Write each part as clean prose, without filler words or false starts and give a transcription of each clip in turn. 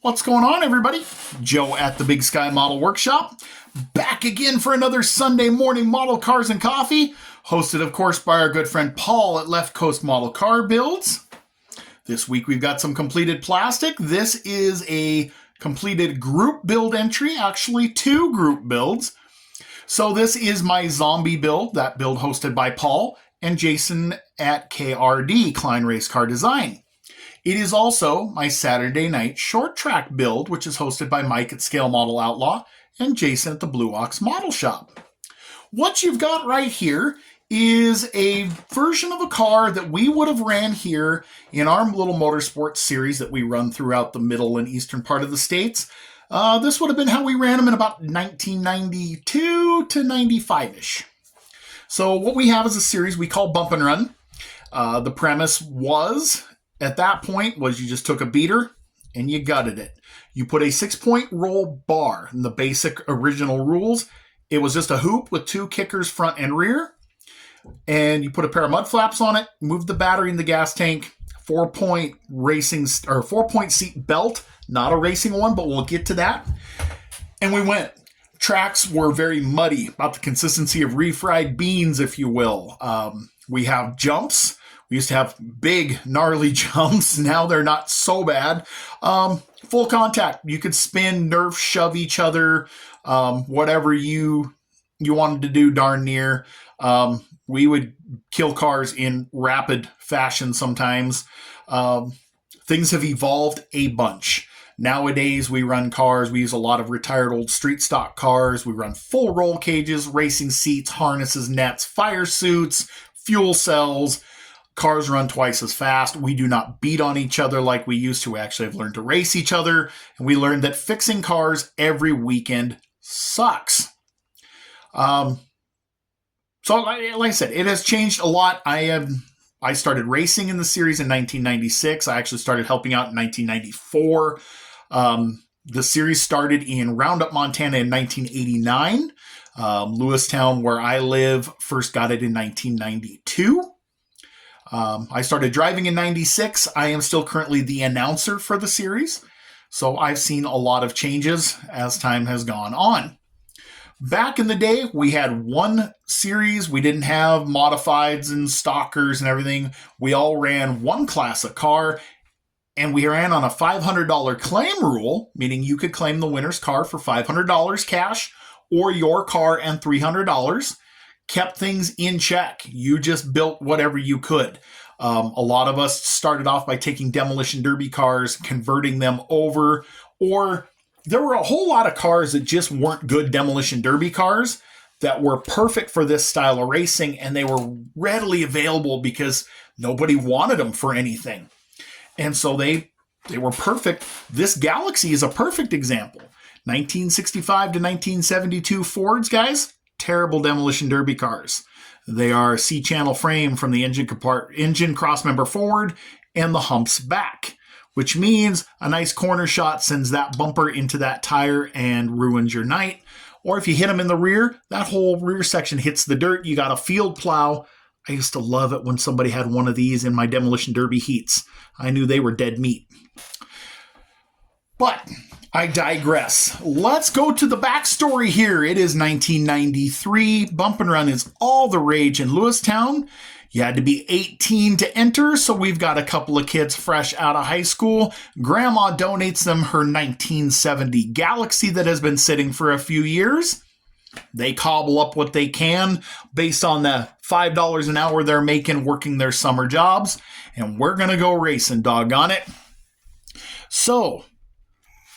What's going on, everybody? Joe at the Big Sky Model Workshop, back again for another Sunday morning model cars and coffee, hosted, of course, by our good friend Paul at Left Coast Model Car Builds. This week we've got some completed plastic. This is a completed group build entry, actually two group builds. So this is my zombie build, that build hosted by Paul and Jason at KRD, Klein Race Car Design. It is also my Saturday night short track build, which is hosted by Mike at Scale Model Outlaw and Jason at the Blue Ox Model Shop. What you've got right here is a version of a car that we would have ran here in our little motorsports series that we run throughout the middle and eastern part of the states. This would have been how we ran them in about 1992 to 95-ish. So what we have is a series we call Bump and Run. The premise was, at that point, was you just took a beater and you gutted it. You put a 6-point roll bar in the basic original rules. It was just a hoop with two kickers front and rear. And you put a pair of mud flaps on it, moved the battery in the gas tank, 4-point racing or 4-point seat belt, not a racing one, but we'll get to that. And we went. Tracks were very muddy, about the consistency of refried beans, if you will. We have jumps. We used to have big, gnarly jumps. Now they're not so bad. Full contact. You could spin, nerf, shove each other, whatever you wanted to do darn near. We would kill cars in rapid fashion sometimes. Things have evolved a bunch. Nowadays, we run cars. We use a lot of retired old street stock cars. We run full roll cages, racing seats, harnesses, nets, fire suits, fuel cells. Cars run twice as fast. We do not beat on each other like we used to. We actually have learned to race each other. And we learned that fixing cars every weekend sucks. So like I said, it has changed a lot. I started racing in the series in 1996. I actually started helping out in 1994. The series started in Roundup, Montana in 1989. Lewistown, where I live, first got it in 1992. I started driving in 96. I am still currently the announcer for the series. So I've seen a lot of changes as time has gone on. Back in the day, we had one series. We didn't have modifieds and stalkers and everything. We all ran one class of car, and we ran on a $500 claim rule, meaning you could claim the winner's car for $500 cash or your car and $300. Kept things in check. You just built whatever you could. A lot of us started off by taking demolition derby cars, converting them over, or there were a whole lot of cars that just weren't good demolition derby cars that were perfect for this style of racing, and they were readily available because nobody wanted them for anything. And so they were perfect. This Galaxy is a perfect example. 1965 to 1972 Fords, guys, terrible demolition derby cars. They are C-channel frame from the engine crossmember forward and the humps back, which means a nice corner shot sends that bumper into that tire and ruins your night. Or if you hit them in the rear, that whole rear section hits the dirt. You got a field plow. I used to love it when somebody had one of these in my demolition derby heats. I knew they were dead meat. But I digress. Let's go to the backstory here. It is 1993. Bump and Run is all the rage in Lewistown. You had to be 18 to enter, so we've got a couple of kids fresh out of high school. Grandma donates them her 1970 Galaxy that has been sitting for a few years. They cobble up what they can based on the $5 an hour they're making working their summer jobs, and we're going to go racing, doggone it. So,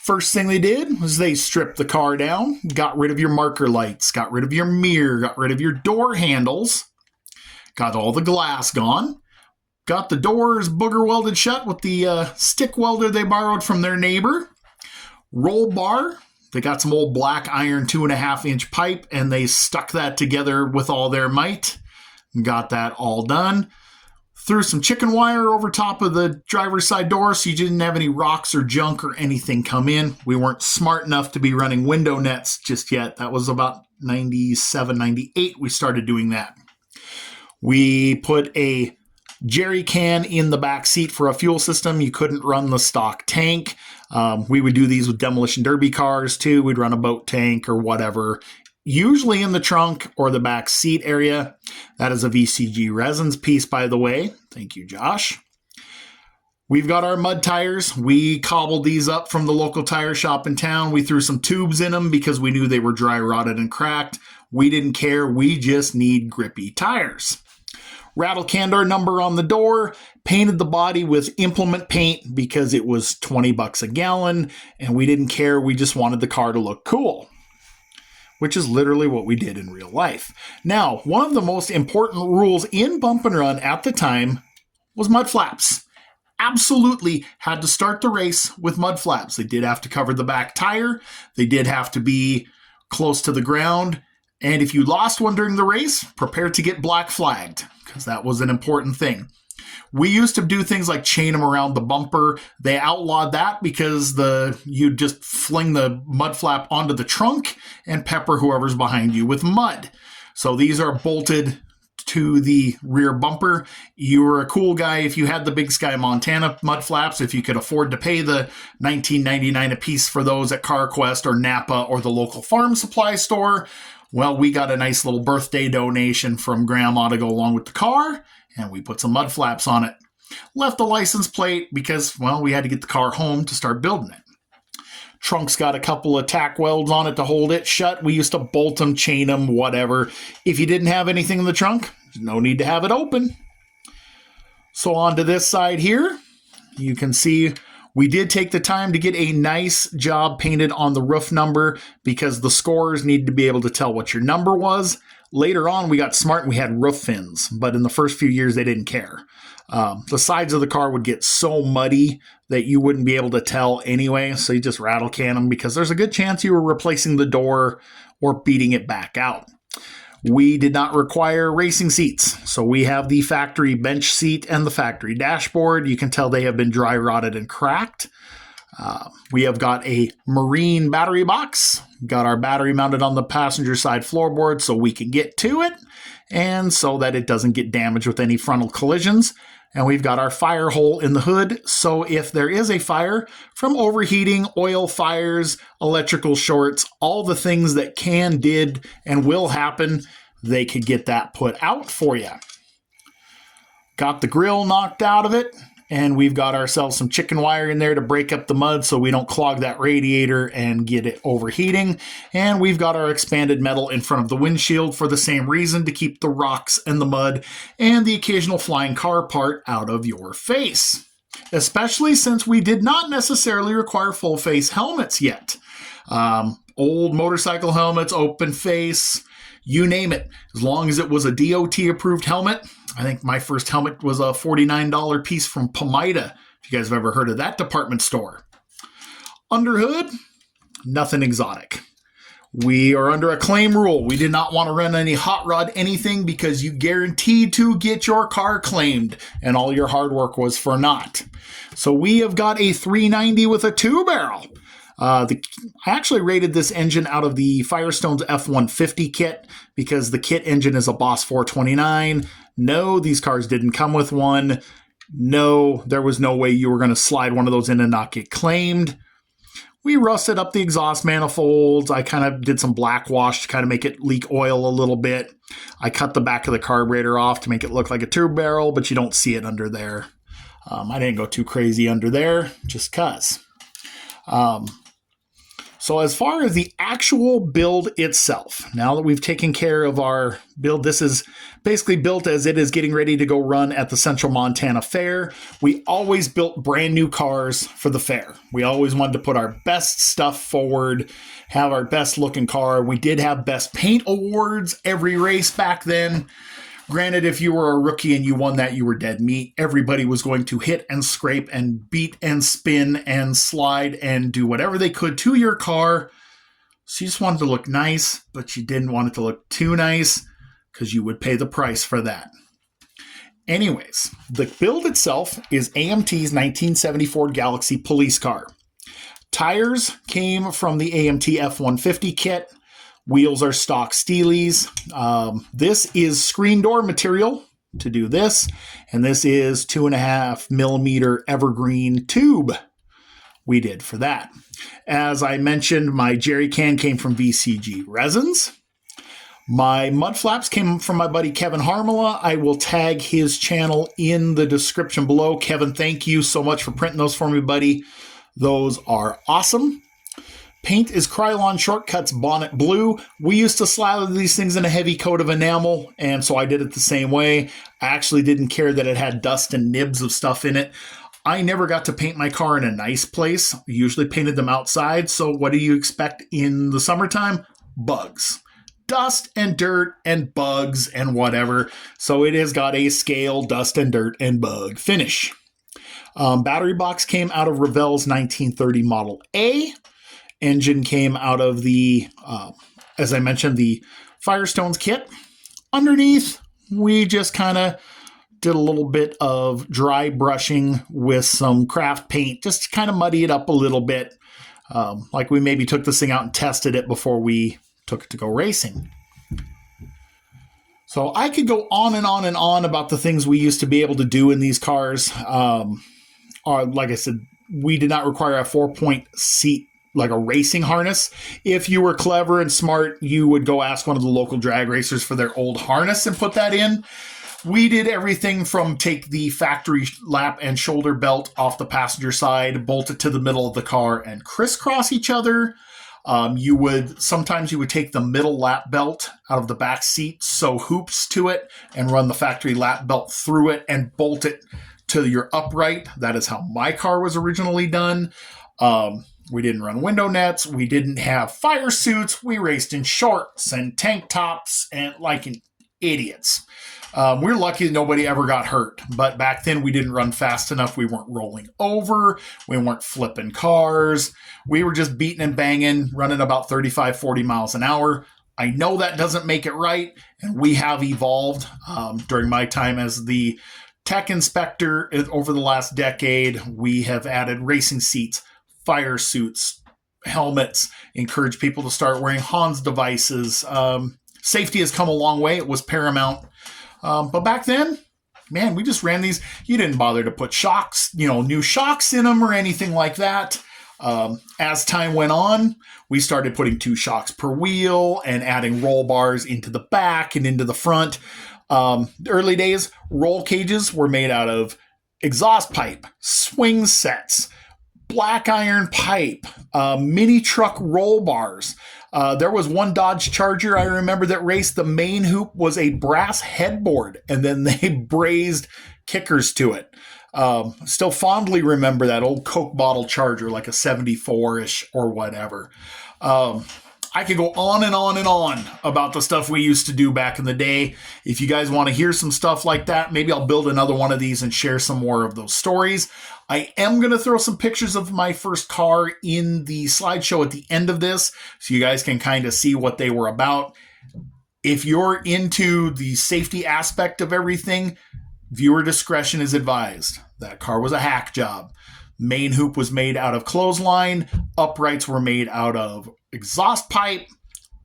first thing they did was they stripped the car down, got rid of your marker lights, got rid of your mirror, got rid of your door handles, got all the glass gone, got the doors booger welded shut with the stick welder they borrowed from their neighbor, roll bar. They got some old black iron 2.5-inch pipe, and they stuck that together with all their might. Got that all done. Threw some chicken wire over top of the driver's side door so you didn't have any rocks or junk or anything come in. We weren't smart enough to be running window nets just yet. That was about 97, 98 we started doing that. We put a Jerry can in the back seat for a fuel system. You couldn't run the stock tank. We would do these with demolition derby cars too. We'd run a boat tank or whatever, usually in the trunk or the back seat area. That is a VCG resins piece, by the way. Thank you, Josh. We've got our mud tires. We cobbled these up from the local tire shop in town. We threw some tubes in them because we knew they were dry rotted and cracked. We didn't care. We just need grippy tires. Rattle Candor number on the door, painted the body with implement paint because it was $20 a gallon, and we didn't care. We just wanted the car to look cool, which is literally what we did in real life. Now, one of the most important rules in Bump and Run at the time was mud flaps. Absolutely had to start the race with mud flaps. They did have to cover the back tire. They did have to be close to the ground. And if you lost one during the race, prepare to get black flagged, because that was an important thing. We used to do things like chain them around the bumper. They outlawed that because you just fling the mud flap onto the trunk and pepper whoever's behind you with mud. So these are bolted to the rear bumper. You were a cool guy if you had the Big Sky Montana mud flaps, if you could afford to pay the $19.99 a piece for those at CarQuest or Napa or the local farm supply store. Well, we got a nice little birthday donation from Grandma to go along with the car, and we put some mud flaps on it. Left the license plate because, well, we had to get the car home to start building it. Trunk's got a couple of tack welds on it to hold it shut. We used to bolt them, chain them, whatever. If you didn't have anything in the trunk, there's no need to have it open. So on to this side here, you can see we did take the time to get a nice job painted on the roof number because the scorers needed to be able to tell what your number was. Later on, we got smart and we had roof fins, but in the first few years, they didn't care. The sides of the car would get so muddy that you wouldn't be able to tell anyway, so you just rattle can them because there's a good chance you were replacing the door or beating it back out. We did not require racing seats, so we have the factory bench seat and the factory dashboard. You can tell they have been dry rotted and cracked. We have got a marine battery box, got our battery mounted on the passenger side floorboard so we can get to it and so that it doesn't get damaged with any frontal collisions. And we've got our fire hole in the hood, so if there is a fire from overheating, oil fires, electrical shorts, all the things that did, and will happen, they could get that put out for you. Got the grill knocked out of it, and we've got ourselves some chicken wire in there to break up the mud so we don't clog that radiator and get it overheating. And we've got our expanded metal in front of the windshield for the same reason, to keep the rocks and the mud and the occasional flying car part out of your face. Especially since we did not necessarily require full face helmets yet. Old motorcycle helmets, open face, you name it. As long as it was a DOT approved helmet. I think my first helmet was a $49 piece from Pomida, if you guys have ever heard of that department store. Under hood, nothing exotic. We are under a claim rule. We did not want to run any hot rod anything because you guaranteed to get your car claimed and all your hard work was for naught. So we have got a 390 with a 2-barrel. I actually rated this engine out of the Firestone's F-150 kit because the kit engine is a Boss 429. No, these cars didn't come with one. No, there was no way you were going to slide one of those in and not get claimed. We rusted up the exhaust manifolds. I kind of did some black wash to kind of make it leak oil a little bit. I cut the back of the carburetor off to make it look like a 2-barrel, but you don't see it under there. I didn't go too crazy under there, just 'cause. So as far as the actual build itself, now that we've taken care of our build, this is basically built as it is getting ready to go run at the Central Montana Fair. We always built brand new cars for the fair. We always wanted to put our best stuff forward, have our best looking car. We did have best paint awards every race back then. Granted, if you were a rookie and you won that, you were dead meat. Everybody was going to hit and scrape and beat and spin and slide and do whatever they could to your car. So you just wanted to look nice, but you didn't want it to look too nice because you would pay the price for that. Anyways, the build itself is AMT's 1970 Ford Galaxy police car. Tires came from the AMT F-150 kit. Wheels are stock Steelies. This is screen door material to do this. And this is 2.5 millimeter evergreen tube we did for that. As I mentioned, my jerry can came from VCG Resins. My mud flaps came from my buddy Kevin Harmala. I will tag his channel in the description below. Kevin, thank you so much for printing those for me, buddy. Those are awesome. Paint is Krylon Shortcuts Bonnet Blue. We used to slather these things in a heavy coat of enamel, and so I did it the same way. I actually didn't care that it had dust and nibs of stuff in it. I never got to paint my car in a nice place. We usually painted them outside, so what do you expect in the summertime? Bugs. Dust and dirt and bugs and whatever. So it has got a scale, dust and dirt and bug finish. Battery box came out of Revell's 1930 Model A. Engine came out of the, as I mentioned, the Firestones kit. Underneath, we just kind of did a little bit of dry brushing with some craft paint, just to kind of muddy it up a little bit. Like we maybe took this thing out and tested it before we took it to go racing. So I could go on and on and on about the things we used to be able to do in these cars. Like I said, we did not require a 4-point seat like a racing harness. If you were clever and smart, you would go ask one of the local drag racers for their old harness and put that in. We did everything from take the factory lap and shoulder belt off the passenger side, bolt it to the middle of the car, and crisscross each other. Sometimes you would take the middle lap belt out of the back seat, sew hoops to it, and run the factory lap belt through it and bolt it to your upright. That is how my car was originally done. We didn't run window nets. We didn't have fire suits. We raced in shorts and tank tops and like idiots. We're lucky that nobody ever got hurt. But back then, we didn't run fast enough. We weren't rolling over. We weren't flipping cars. We were just beating and banging, running about 35, 40 miles an hour. I know that doesn't make it right, and we have evolved during my time as the tech inspector over the last decade. We have added racing seats, fire suits, helmets, encourage people to start wearing Hans devices. Safety has come a long way. It was paramount. But back then, man, we just ran these. You didn't bother to put shocks, new shocks in them or anything like that. As time went on, we started putting 2 shocks per wheel and adding roll bars into the back and into the front. The early days, roll cages were made out of exhaust pipe, swing sets, black iron pipe, mini truck roll bars. There was one Dodge Charger I remember that raced. The main hoop was a brass headboard, and then they brazed kickers to it. Still fondly remember that old Coke bottle Charger, like a 74-ish or whatever. I could go on and on and on about the stuff we used to do back in the day. If you guys want to hear some stuff like that, maybe I'll build another one of these and share some more of those stories. I am going to throw some pictures of my first car in the slideshow at the end of this, so you guys can kind of see what they were about. If you're into the safety aspect of everything, viewer discretion is advised. That car was a hack job. Main hoop was made out of clothesline. Uprights were made out of exhaust pipe,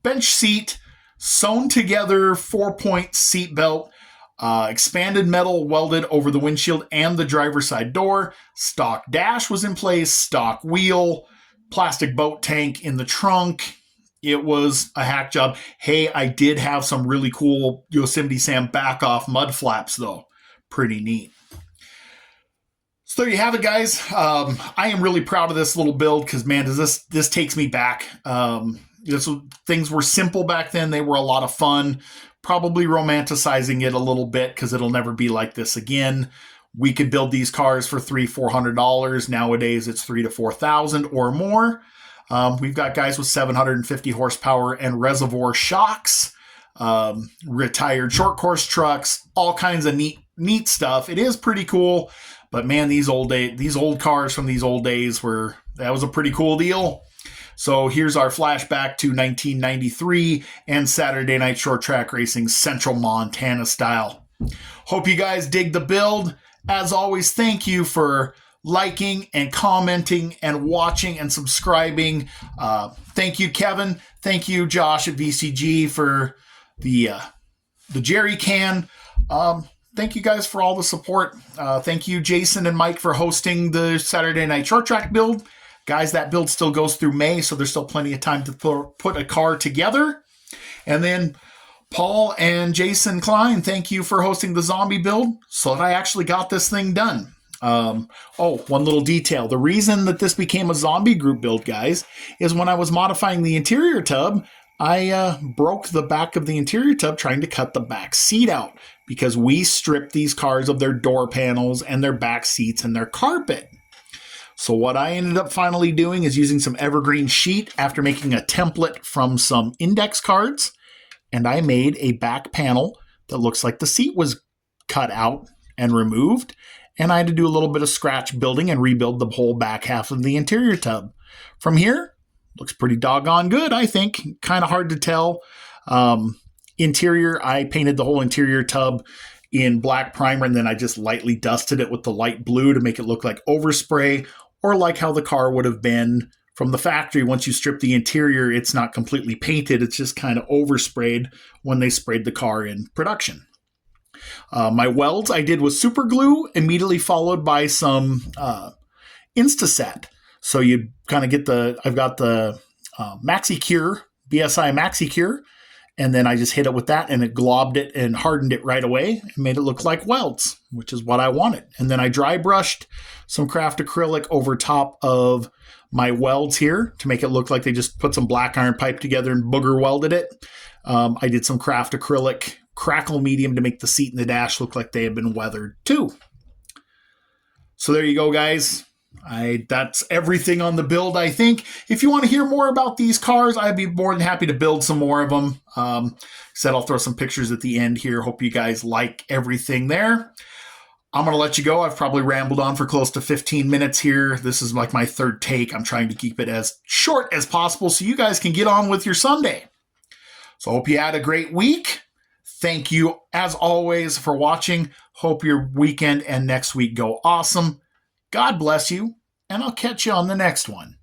bench seat, sewn together 4-point seat belt, expanded metal welded over the windshield and the driver's side door. Stock dash was in place, stock wheel, plastic boat tank in the trunk. It was a hack job. Hey, I did have some really cool Yosemite Sam back off mud flaps though. Pretty neat. So there you have it, guys. I am really proud of this little build because, man, does this takes me back. Things were simple back then. They were a lot of fun. Probably romanticizing it a little bit because it'll never be like this again. We could build these cars for $300-$400. Nowadays, it's $3,000 to $4,000 or more. We've got guys with 750 horsepower and reservoir shocks, retired short course trucks, all kinds of neat stuff. It is pretty cool. But man, these old cars from these old days that was a pretty cool deal. So here's our flashback to 1993 and Saturday Night Short Track Racing Central Montana style. Hope you guys dig the build. As always, thank you for liking and commenting and watching and subscribing. Thank you, Kevin. Thank you, Josh at VCG for the jerry can. thank you guys for all the support. Thank you, Jason and Mike, for hosting the Saturday Night Short Track build. Guys, that build still goes through May, so there's still plenty of time to put a car together. And then Paul and Jason Klein, thank you for hosting the zombie build so that I actually got this thing done. One little detail. The reason that this became a zombie group build, guys, is when I was modifying the interior tub, I broke the back of the interior tub trying to cut the back seat out because we stripped these cars of their door panels and their back seats and their carpet. So what I ended up finally doing is using some evergreen sheet after making a template from some index cards, and I made a back panel that looks like the seat was cut out and removed, and I had to do a little bit of scratch building and rebuild the whole back half of the interior tub. From here, looks pretty doggone good, I think. Kind of hard to tell. Interior, I painted the whole interior tub in black primer, and then I just lightly dusted it with the light blue to make it look like overspray, or like how the car would have been from the factory. Once you strip the interior, it's not completely painted. It's just kind of oversprayed when they sprayed the car in production. My welds I did with super glue, immediately followed by some Instaset. So you kind of get I've got the MaxiCure, BSI MaxiCure, and then I just hit it with that, and it globbed it and hardened it right away and made it look like welds, which is what I wanted. And then I dry brushed some craft acrylic over top of my welds here to make it look like they just put some black iron pipe together and booger welded it. I did some craft acrylic crackle medium to make the seat and the dash look like they had been weathered too. So there you go, guys. That's everything on the build, I think. If you want to hear more about these cars, I'd be more than happy to build some more of them. Said I'll throw some pictures at the end here. Hope you guys like everything there. I'm going to let you go. I've probably rambled on for close to 15 minutes here. This is like my third take. I'm trying to keep it as short as possible so you guys can get on with your Sunday. So I hope you had a great week. Thank you, as always, for watching. Hope your weekend and next week go awesome. God bless you, and I'll catch you on the next one.